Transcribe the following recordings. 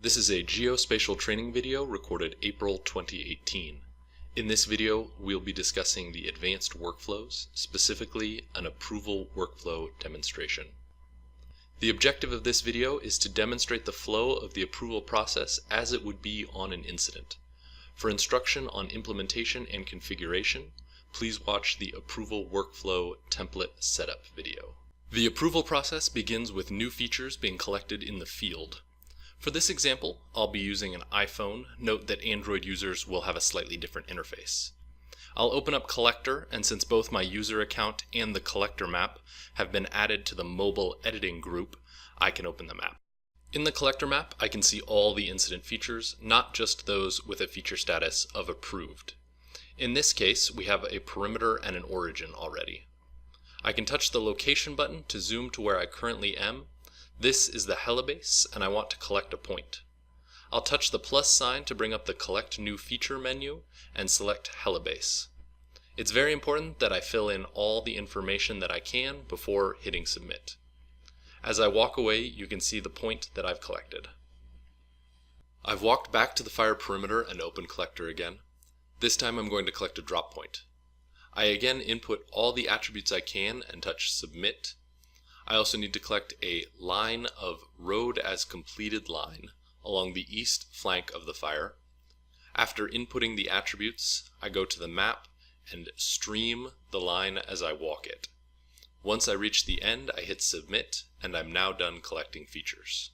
This is a geospatial training video recorded April 2018. In this video, we'll be discussing the advanced workflows, specifically an approval workflow demonstration. The objective of this video is to demonstrate the flow of the approval process as it would be on an incident. For instruction on implementation and configuration, please watch the approval workflow template setup video. The approval process begins with new features being collected in the field. For this example, I'll be using an iPhone. Note that Android users will have a slightly different interface. I'll open up Collector, and since both my user account and the Collector map have been added to the mobile editing group, I can open the map. In the Collector map, I can see all the incident features, not just those with a feature status of approved. In this case, we have a perimeter and an origin already. I can touch the location button to zoom to where I currently am. This is the Helibase, and I want to collect a point. I'll touch the plus sign to bring up the Collect New Feature menu and select Helibase. It's very important that I fill in all the information that I can before hitting Submit. As I walk away, you can see the point that I've collected. I've walked back to the fire perimeter and opened Collector again. This time I'm going to collect a drop point. I again input all the attributes I can and touch Submit. I also need to collect a line of road as completed line along the east flank of the fire. After inputting the attributes, I go to the map and stream the line as I walk it. Once I reach the end, I hit Submit, and I'm now done collecting features.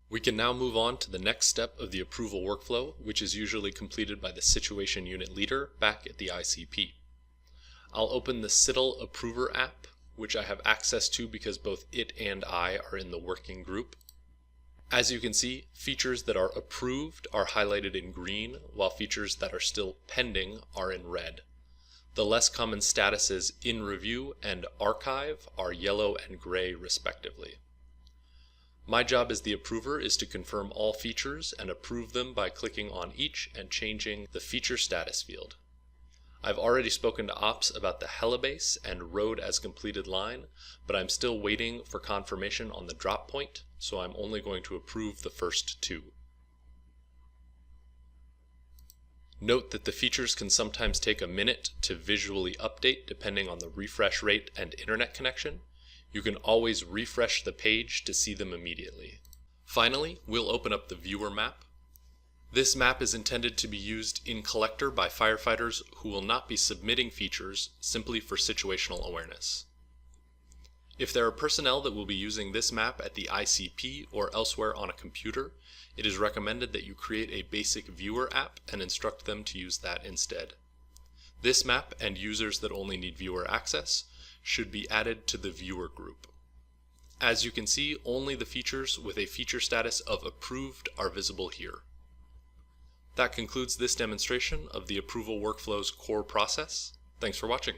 We can now move on to the next step of the approval workflow, which is usually completed by the Situation Unit Leader back at the ICP. I'll open the CITL Approver app, which I have access to because both it and I are in the working group. As you can see, features that are approved are highlighted in green, while features that are still pending are in red. The less common statuses in review and archive are yellow and gray respectively. My job as the approver is to confirm all features and approve them by clicking on each and changing the feature status field. I've already spoken to Ops about the Helibase and road as completed line, but I'm still waiting for confirmation on the drop point, so I'm only going to approve the first two. Note that the features can sometimes take a minute to visually update depending on the refresh rate and internet connection. You can always refresh the page to see them immediately. Finally, we'll open up the viewer map. This map is intended to be used in Collector by firefighters who will not be submitting features simply for situational awareness. If there are personnel that will be using this map at the ICP or elsewhere on a computer, it is recommended that you create a basic viewer app and instruct them to use that instead. This map and users that only need viewer access should be added to the viewer group. As you can see, only the features with a feature status of approved are visible here. That concludes this demonstration of the approval workflow's core process. Thanks for watching.